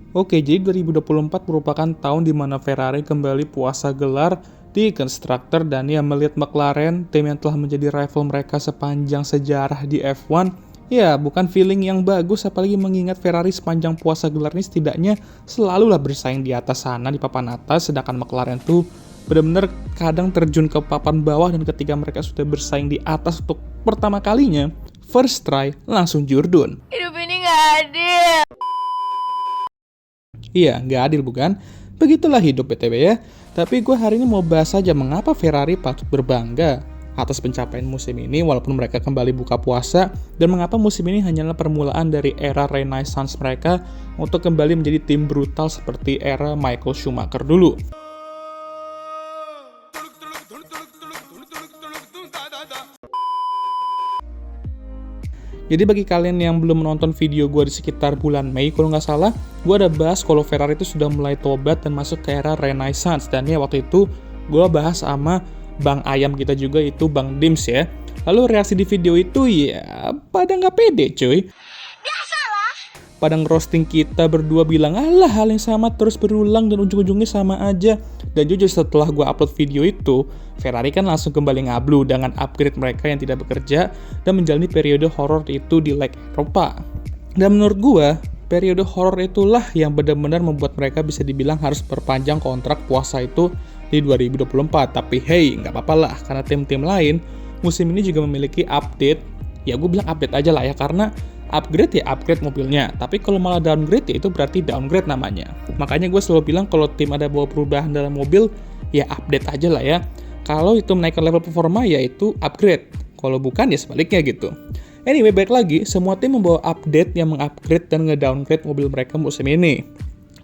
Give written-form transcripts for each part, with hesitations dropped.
Oke, jadi 2024 merupakan tahun di mana Ferrari kembali puasa gelar di konstruktor dan ya melihat McLaren, tim yang telah menjadi rival mereka sepanjang sejarah di F1, ya bukan feeling yang bagus apalagi mengingat Ferrari sepanjang puasa gelar ini setidaknya selalulah bersaing di atas sana di papan atas, sedangkan McLaren tuh benar-benar kadang terjun ke papan bawah dan ketika mereka sudah bersaing di atas untuk pertama kalinya, first try langsung jurdun. Hidup ini gak adil. Iya, nggak adil bukan? Begitulah hidup BTW ya. Tapi gue hari ini mau bahas aja mengapa Ferrari patut berbangga atas pencapaian musim ini walaupun mereka kembali buka puasa dan mengapa musim ini hanyalah permulaan dari era renaissance mereka untuk kembali menjadi tim brutal seperti era Michael Schumacher dulu. Jadi bagi kalian yang belum menonton video gue di sekitar bulan Mei, kalau nggak salah, gue ada bahas kalau Ferrari itu sudah mulai tobat dan masuk ke era Renaissance. Dan ya waktu itu gue bahas sama Bang Ayam kita juga, itu Bang Dims ya. Lalu reaksi di video itu ya pada nggak pede cuy. Pada ngerosting kita berdua bilang, alah hal yang sama terus berulang dan ujung-ujungnya sama aja. Dan jujur setelah gue upload video itu, Ferrari kan langsung kembali ngablu dengan upgrade mereka yang tidak bekerja dan menjalani periode horor itu di leg Eropa. Dan menurut gue, periode horor itulah yang benar-benar membuat mereka bisa dibilang harus perpanjang kontrak puasa itu di 2024. Tapi hey, nggak apa-apa lah, karena tim-tim lain musim ini juga memiliki update. Ya gue bilang update aja lah ya, karena upgrade ya upgrade mobilnya, tapi kalau malah downgrade ya itu berarti downgrade namanya. Makanya gue selalu bilang kalau tim ada bawa perubahan dalam mobil, ya update aja lah ya. Kalau itu menaikkan level performa ya itu upgrade, kalau bukan ya sebaliknya gitu. Anyway, baik lagi, semua tim membawa update yang mengupgrade dan ngedowngrade mobil mereka musim ini.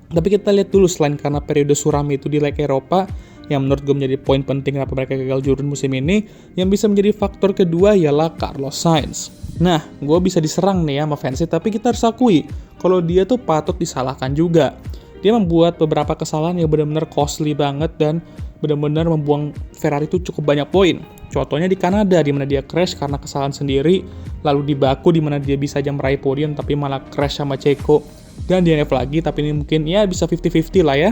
Tapi kita lihat dulu, selain karena periode suram itu di leg Eropa, yang menurut gue menjadi poin penting kenapa mereka gagal jurdun musim ini, yang bisa menjadi faktor kedua ialah Carlos Sainz. Nah, gue bisa diserang nih ya sama fansnya, tapi kita harus akui kalau dia tuh patut disalahkan juga. Dia membuat beberapa kesalahan yang benar-benar costly banget dan benar-benar membuang Ferrari itu cukup banyak poin. Contohnya di Kanada, di mana dia crash karena kesalahan sendiri, lalu di Baku di mana dia bisa aja meraih podium tapi malah crash sama Checo, dan DNF lagi, tapi ini mungkin ya bisa 50-50 lah ya.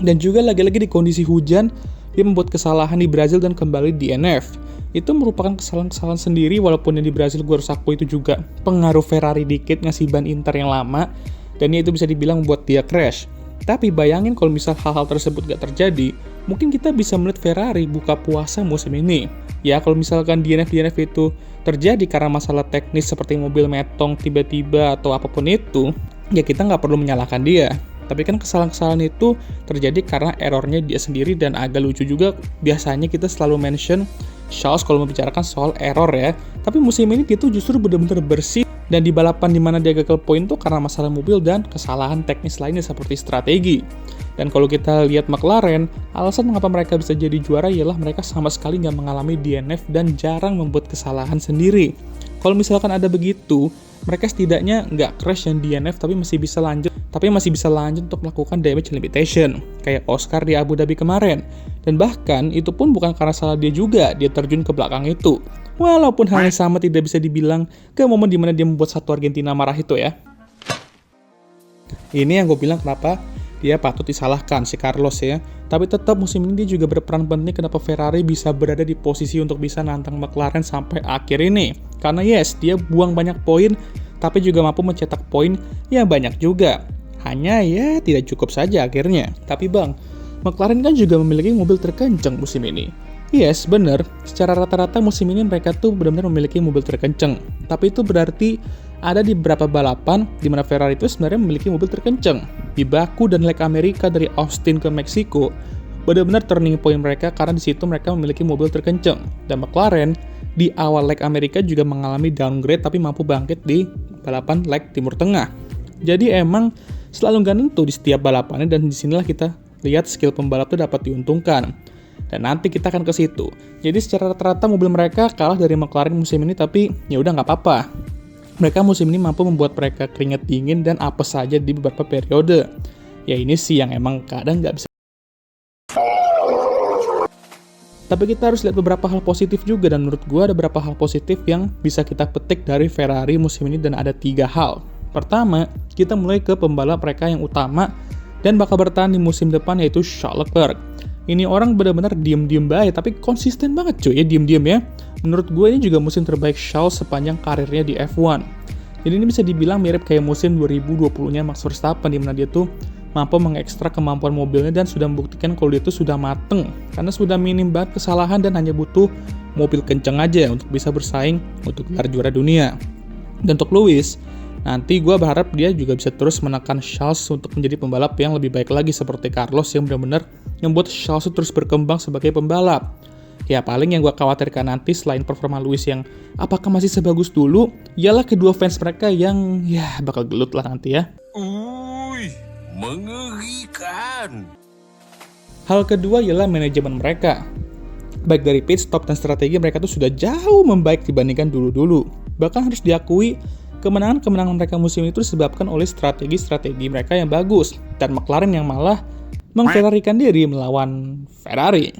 Dan juga lagi-lagi di kondisi hujan, dia membuat kesalahan di Brazil dan kembali DNF. Itu merupakan kesalahan-kesalahan sendiri, walaupun yang di Brazil gue harus akui itu juga pengaruh Ferrari dikit ngasih ban Inter yang lama, dan itu bisa dibilang membuat dia crash. Tapi bayangin kalau misal hal-hal tersebut gak terjadi, mungkin kita bisa melihat Ferrari buka puasa musim ini. Ya kalau misalkan DNF itu terjadi karena masalah teknis seperti mobil metong tiba-tiba atau apapun itu, ya kita nggak perlu menyalahkan dia. Tapi kan kesalahan-kesalahan itu terjadi karena errornya dia sendiri, dan agak lucu juga biasanya kita selalu mention Charles kalau membicarakan soal error ya. Tapi musim ini dia tuh justru benar-benar bersih, dan di balapan dimana dia gagal poin tuh karena masalah mobil dan kesalahan teknis lainnya seperti strategi. Dan kalau kita lihat McLaren, alasan mengapa mereka bisa jadi juara ialah mereka sama sekali nggak mengalami DNF dan jarang membuat kesalahan sendiri. Kalau misalkan ada begitu, mereka setidaknya nggak crash yang DNF tapi masih bisa lanjut untuk melakukan damage limitation kayak Oscar di Abu Dhabi kemarin. Dan bahkan itu pun bukan karena salah dia juga, dia terjun ke belakang itu. Walaupun hal yang sama tidak bisa dibilang ke momen dimana dia membuat satu Argentina marah itu ya. Ini yang gue bilang kenapa dia patut disalahkan si Carlos ya. Tapi tetap musim ini dia juga berperan penting kenapa Ferrari bisa berada di posisi untuk bisa nantang McLaren sampai akhir ini. Karena yes, dia buang banyak poin, tapi juga mampu mencetak poin yang banyak juga. Hanya ya tidak cukup saja akhirnya. Tapi bang, McLaren kan juga memiliki mobil terkencang musim ini. Yes, bener. Secara rata-rata musim ini mereka tuh benar-benar memiliki mobil terkencang. Tapi itu berarti ada di beberapa balapan di mana Ferrari itu sebenarnya memiliki mobil terkencang. Di Baku dan leg Amerika dari Austin ke Meksiko, benar-benar turning point mereka karena di situ mereka memiliki mobil terkencang. Dan McLaren di awal leg Amerika juga mengalami downgrade tapi mampu bangkit di balapan leg Timur Tengah. Jadi emang selalu nggak nentu di setiap balapannya, dan disinilah kita lihat skill pembalap itu dapat diuntungkan. Dan nanti kita akan ke situ. Jadi secara rata-rata mobil mereka kalah dari McLaren musim ini, tapi ya udah nggak apa-apa. Mereka musim ini mampu membuat mereka keringat dingin dan apes saja di beberapa periode. Ya ini sih yang emang kadang nggak bisa. Tapi kita harus lihat beberapa hal positif juga, dan menurut gue ada beberapa hal positif yang bisa kita petik dari Ferrari musim ini, dan ada 3 hal. Pertama, kita mulai ke pembalap mereka yang utama dan bakal bertahan di musim depan, yaitu Charles Leclerc. Ini orang benar-benar diem-diem baik, tapi konsisten banget cuy ya, diem-diem ya. Menurut gue ini juga musim terbaik Charles sepanjang karirnya di F1. Jadi ini bisa dibilang mirip kayak musim 2020-nya Max Verstappen, di mana dia tuh mampu mengekstrak kemampuan mobilnya dan sudah membuktikan kalau dia tuh sudah mateng. Karena sudah minim banget kesalahan dan hanya butuh mobil kenceng aja untuk bisa bersaing untuk gelar juara dunia. Dan untuk Lewis, nanti gue berharap dia juga bisa terus menekan Charles untuk menjadi pembalap yang lebih baik lagi seperti Carlos yang benar-benar membuat Charles terus berkembang sebagai pembalap. Ya paling yang gue khawatirkan nanti selain performa Lewis yang apakah masih sebagus dulu, ialah kedua fans mereka yang ya bakal gelut lah nanti ya. Mengerikan. Hal kedua ialah manajemen mereka. Baik dari pit stop dan strategi mereka tuh sudah jauh membaik dibandingkan dulu-dulu. Bahkan harus diakui, kemenangan-kemenangan mereka musim itu disebabkan oleh strategi-strategi mereka yang bagus, dan McLaren yang malah mengferrarikan diri melawan Ferrari.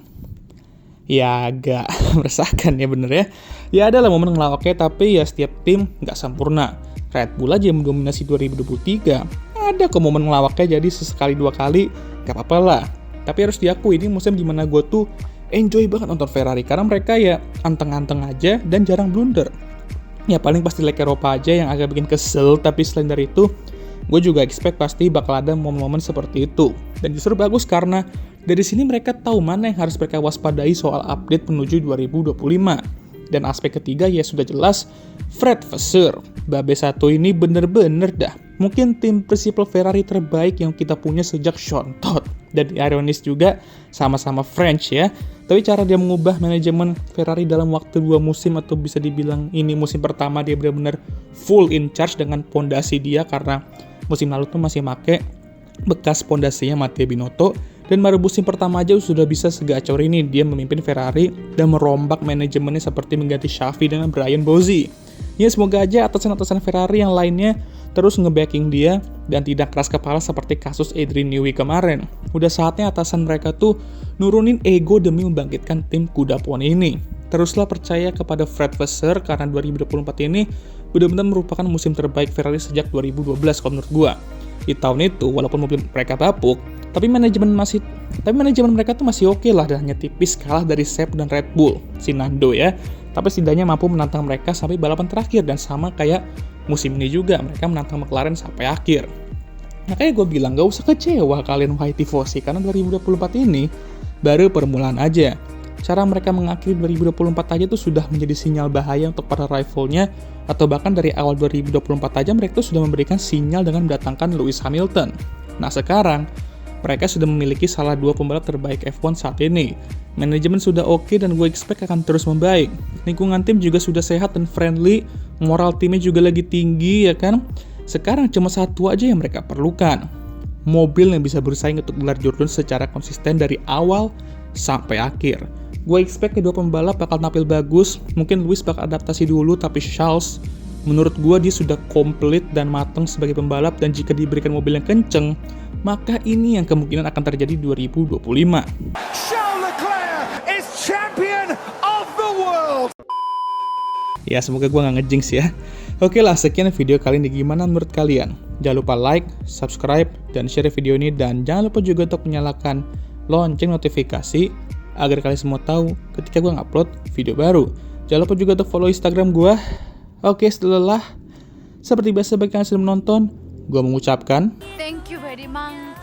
Ya agak meresahkan ya bener ya. Ya adalah momen ngelawaknya, tapi ya setiap tim nggak sempurna. Red Bull aja yang mendominasi 2023. Ada kok momen ngelawaknya, jadi sesekali dua kali gak apa-apa lah. Tapi harus diakui ini musim dimana gue tuh enjoy banget nonton Ferrari, karena mereka ya anteng-anteng aja dan jarang blunder. Ya paling pasti leg Eropa aja yang agak bikin kesel, tapi selain dari itu gue juga expect pasti bakal ada momen-momen seperti itu. Dan justru bagus karena dari sini mereka tahu mana yang harus mereka waspadai soal update menuju 2025. Dan aspek ketiga ya sudah jelas, Fred Vasseur. Babe satu ini bener-bener dah mungkin tim prinsipal Ferrari terbaik yang kita punya sejak Jean Todt. Dan ironis juga sama-sama French ya. Tapi cara dia mengubah manajemen Ferrari dalam waktu 2 musim, atau bisa dibilang ini musim pertama dia benar-benar full in charge dengan pondasi dia, karena musim lalu tuh masih make bekas pondasinya Matteo Binotto. Dan baru musim pertama aja sudah bisa segacor ini dia memimpin Ferrari dan merombak manajemennya seperti mengganti Xavi dengan Brian Bozzi. Ya semoga aja atasan-atasan Ferrari yang lainnya terus nge-backing dia dan tidak keras kepala seperti kasus Adrian Newey kemarin. Udah saatnya atasan mereka tuh nurunin ego demi membangkitkan tim kuda poni ini. Teruslah percaya kepada Fred Vasseur karena 2024 ini benar-benar merupakan musim terbaik Ferrari sejak 2012 kalau menurut gua. Di tahun itu walaupun mobil mereka bapuk, tapi manajemen mereka tuh masih oke lah, dan hanya tipis kalah dari Seb dan Red Bull, si Nando ya. Tapi setidaknya mampu menantang mereka sampai balapan terakhir, dan sama kayak musim ini juga mereka menantang McLaren sampai akhir. Makanya gue bilang gak usah kecewa kalian wahai tifosi, karena 2024 ini baru permulaan aja. Cara mereka mengakhiri 2024 aja tuh sudah menjadi sinyal bahaya untuk para rivalnya, atau bahkan dari awal 2024 aja mereka tuh sudah memberikan sinyal dengan mendatangkan Lewis Hamilton. Nah sekarang mereka sudah memiliki salah 2 pembalap terbaik F1 saat ini. Manajemen sudah oke dan gue expect akan terus membaik. Lingkungan tim juga sudah sehat dan friendly, moral timnya juga lagi tinggi ya kan. Sekarang cuma satu aja yang mereka perlukan, mobil yang bisa bersaing untuk gelar Jordan secara konsisten dari awal sampai akhir. Gue expect kedua pembalap bakal tampil bagus. Mungkin Lewis bakal adaptasi dulu, tapi Charles menurut gue dia sudah komplit dan matang sebagai pembalap, dan jika diberikan mobil yang kenceng, maka ini yang kemungkinan akan terjadi 2025. Charles Leclerc is champion of the world. Ya semoga gue gak ngejinx ya. Oke lah, sekian video kali ini, gimana menurut kalian? Jangan lupa like, subscribe, dan share video ini, dan jangan lupa juga untuk menyalakan lonceng notifikasi agar kalian semua tahu ketika gue ngupload video baru. Jangan lupa juga untuk follow Instagram gue. Oke, setelah seperti biasa bagi kalian yang sudah menonton, gue mengucapkan Thank you very much.